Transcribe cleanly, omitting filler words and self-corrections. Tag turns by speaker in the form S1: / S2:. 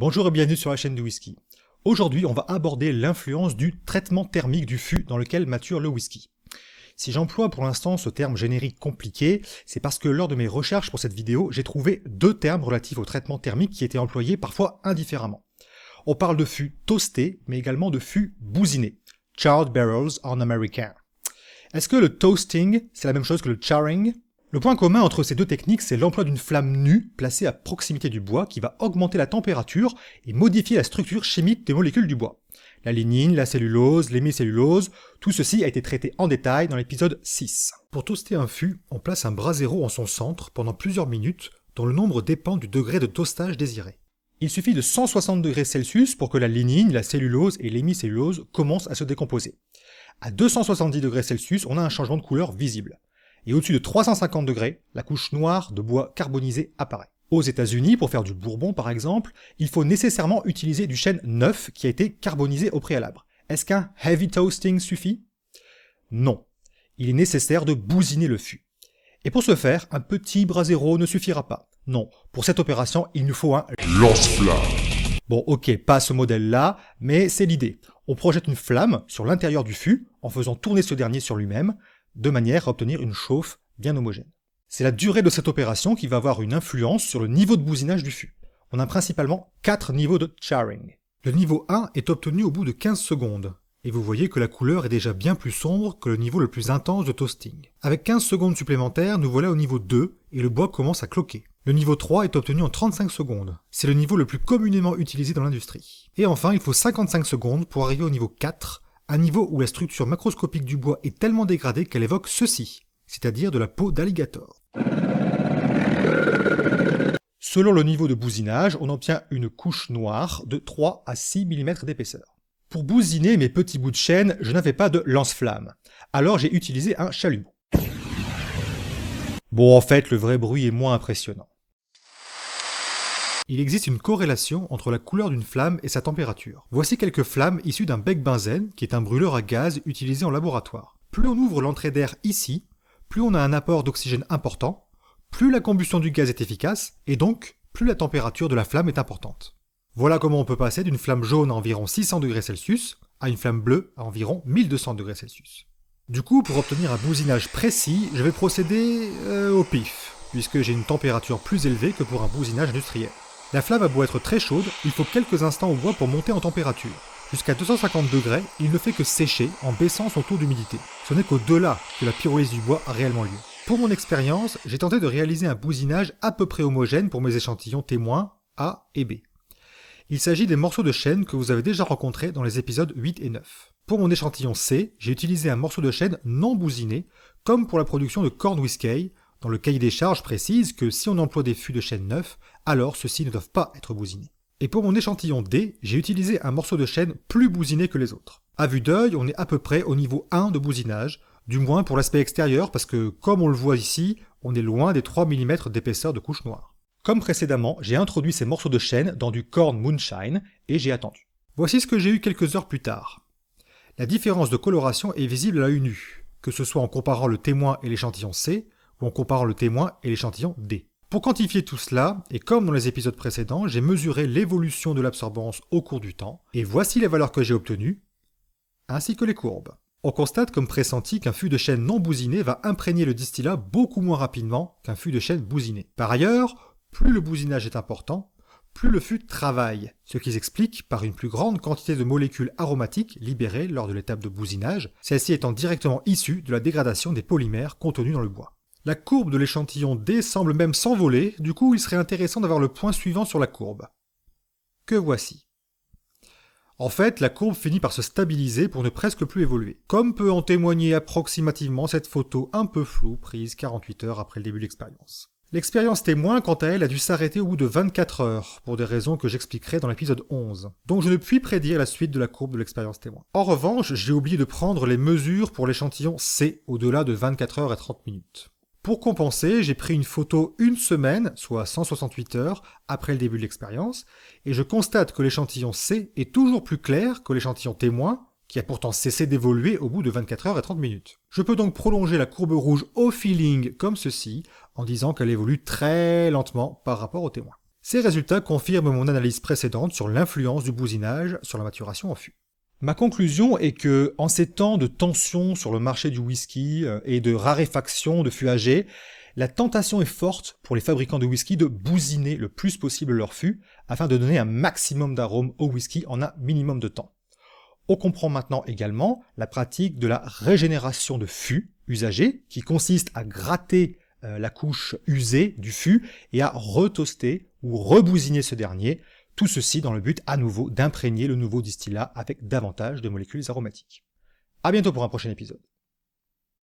S1: Bonjour et bienvenue sur la chaîne du whisky. Aujourd'hui, on va aborder l'influence du traitement thermique du fût dans lequel mature le whisky. Si j'emploie pour l'instant ce terme générique compliqué, c'est parce que lors de mes recherches pour cette vidéo, j'ai trouvé deux termes relatifs au traitement thermique qui étaient employés parfois indifféremment. On parle de fût toasté, mais également de fût bousiné, charred barrels en américain. Est-ce que le toasting, c'est la même chose que le charring ? Le point commun entre ces deux techniques, c'est l'emploi d'une flamme nue placée à proximité du bois qui va augmenter la température et modifier la structure chimique des molécules du bois. La lignine, la cellulose, l'hémicellulose, tout ceci a été traité en détail dans l'épisode 6. Pour toaster un fût, on place un brasero en son centre pendant plusieurs minutes, dont le nombre dépend du degré de toastage désiré. Il suffit de 160 degrés Celsius pour que la lignine, la cellulose et l'hémicellulose commencent à se décomposer. À 270 degrés Celsius, on a un changement de couleur visible. Et au-dessus de 350 degrés, la couche noire de bois carbonisé apparaît. Aux États-Unis, pour faire du bourbon par exemple, il faut nécessairement utiliser du chêne neuf qui a été carbonisé au préalable. Est-ce qu'un heavy toasting suffit ? Non. Il est nécessaire de bousiner le fût. Et pour ce faire, un petit brasero ne suffira pas. Non, pour cette opération, il nous faut un
S2: lance-flamme.
S1: Bon, ok, pas ce modèle-là, mais c'est l'idée. On projette une flamme sur l'intérieur du fût en faisant tourner ce dernier sur lui-même, de manière à obtenir une chauffe bien homogène. C'est la durée de cette opération qui va avoir une influence sur le niveau de bousinage du fût. On a principalement 4 niveaux de charring. Le niveau 1 est obtenu au bout de 15 secondes, et vous voyez que la couleur est déjà bien plus sombre que le niveau le plus intense de toasting. Avec 15 secondes supplémentaires, nous voilà au niveau 2, et le bois commence à cloquer. Le niveau 3 est obtenu en 35 secondes. C'est le niveau le plus communément utilisé dans l'industrie. Et enfin, il faut 55 secondes pour arriver au niveau 4, un niveau où la structure macroscopique du bois est tellement dégradée qu'elle évoque ceci, c'est-à-dire de la peau d'alligator. Selon le niveau de bousinage, on obtient une couche noire de 3 à 6 mm d'épaisseur. Pour bousiner mes petits bouts de chêne, je n'avais pas de lance-flamme, alors j'ai utilisé un chalumeau. Bon, en fait, le vrai bruit est moins impressionnant. Il existe une corrélation entre la couleur d'une flamme et sa température. Voici quelques flammes issues d'un bec benzène, qui est un brûleur à gaz utilisé en laboratoire. Plus on ouvre l'entrée d'air ici, plus on a un apport d'oxygène important, plus la combustion du gaz est efficace, et donc plus la température de la flamme est importante. Voilà comment on peut passer d'une flamme jaune à environ 600 degrés Celsius à une flamme bleue à environ 1200 degrés Celsius. Du coup, pour obtenir un bousinage précis, je vais procéder au pif, puisque j'ai une température plus élevée que pour un bousinage industriel. La flamme a beau être très chaude, il faut quelques instants au bois pour monter en température. Jusqu'à 250 degrés, il ne fait que sécher en baissant son taux d'humidité. Ce n'est qu'au-delà que la pyrolyse du bois a réellement lieu. Pour mon expérience, j'ai tenté de réaliser un bousinage à peu près homogène pour mes échantillons témoins A et B. Il s'agit des morceaux de chêne que vous avez déjà rencontrés dans les épisodes 8 et 9. Pour mon échantillon C, j'ai utilisé un morceau de chêne non bousiné, comme pour la production de corn whisky, dans le cahier des charges précise que si on emploie des fûts de chêne neufs, alors ceux-ci ne doivent pas être bousinés. Et pour mon échantillon D, j'ai utilisé un morceau de chêne plus bousiné que les autres. À vue d'œil, on est à peu près au niveau 1 de bousinage, du moins pour l'aspect extérieur, parce que comme on le voit ici, on est loin des 3 mm d'épaisseur de couche noire. Comme précédemment, j'ai introduit ces morceaux de chêne dans du corn moonshine, et j'ai attendu. Voici ce que j'ai eu quelques heures plus tard. La différence de coloration est visible à l'œil nu, que ce soit en comparant le témoin et l'échantillon C, ou en comparant le témoin et l'échantillon D. Pour quantifier tout cela, et comme dans les épisodes précédents, j'ai mesuré l'évolution de l'absorbance au cours du temps, et voici les valeurs que j'ai obtenues, ainsi que les courbes. On constate comme pressenti qu'un fût de chêne non bousiné va imprégner le distillat beaucoup moins rapidement qu'un fût de chêne bousiné. Par ailleurs, plus le bousinage est important, plus le fût travaille, ce qui s'explique par une plus grande quantité de molécules aromatiques libérées lors de l'étape de bousinage, celles-ci étant directement issues de la dégradation des polymères contenus dans le bois. La courbe de l'échantillon D semble même s'envoler, du coup il serait intéressant d'avoir le point suivant sur la courbe. Que voici. En fait, la courbe finit par se stabiliser pour ne presque plus évoluer. Comme peut en témoigner approximativement cette photo un peu floue prise 48 heures après le début de l'expérience. L'expérience témoin, quant à elle, a dû s'arrêter au bout de 24 heures, pour des raisons que j'expliquerai dans l'épisode 11. Donc je ne puis prédire la suite de la courbe de l'expérience témoin. En revanche, j'ai oublié de prendre les mesures pour l'échantillon C, au-delà de 24 heures et 30 minutes. Pour compenser, j'ai pris une photo une semaine, soit 168 heures, après le début de l'expérience, et je constate que l'échantillon C est toujours plus clair que l'échantillon témoin, qui a pourtant cessé d'évoluer au bout de 24 heures et 30 minutes. Je peux donc prolonger la courbe rouge au feeling comme ceci, en disant qu'elle évolue très lentement par rapport au témoin. Ces résultats confirment mon analyse précédente sur l'influence du bousinage sur la maturation en fût. Ma conclusion est que, en ces temps de tension sur le marché du whisky et de raréfaction de fûts âgés, la tentation est forte pour les fabricants de whisky de bousiner le plus possible leur fût afin de donner un maximum d'arôme au whisky en un minimum de temps. On comprend maintenant également la pratique de la régénération de fûts usagés qui consiste à gratter la couche usée du fût et à retoaster ou rebousiner ce dernier, tout ceci dans le but à nouveau d'imprégner le nouveau distillat avec davantage de molécules aromatiques. À bientôt pour un prochain épisode.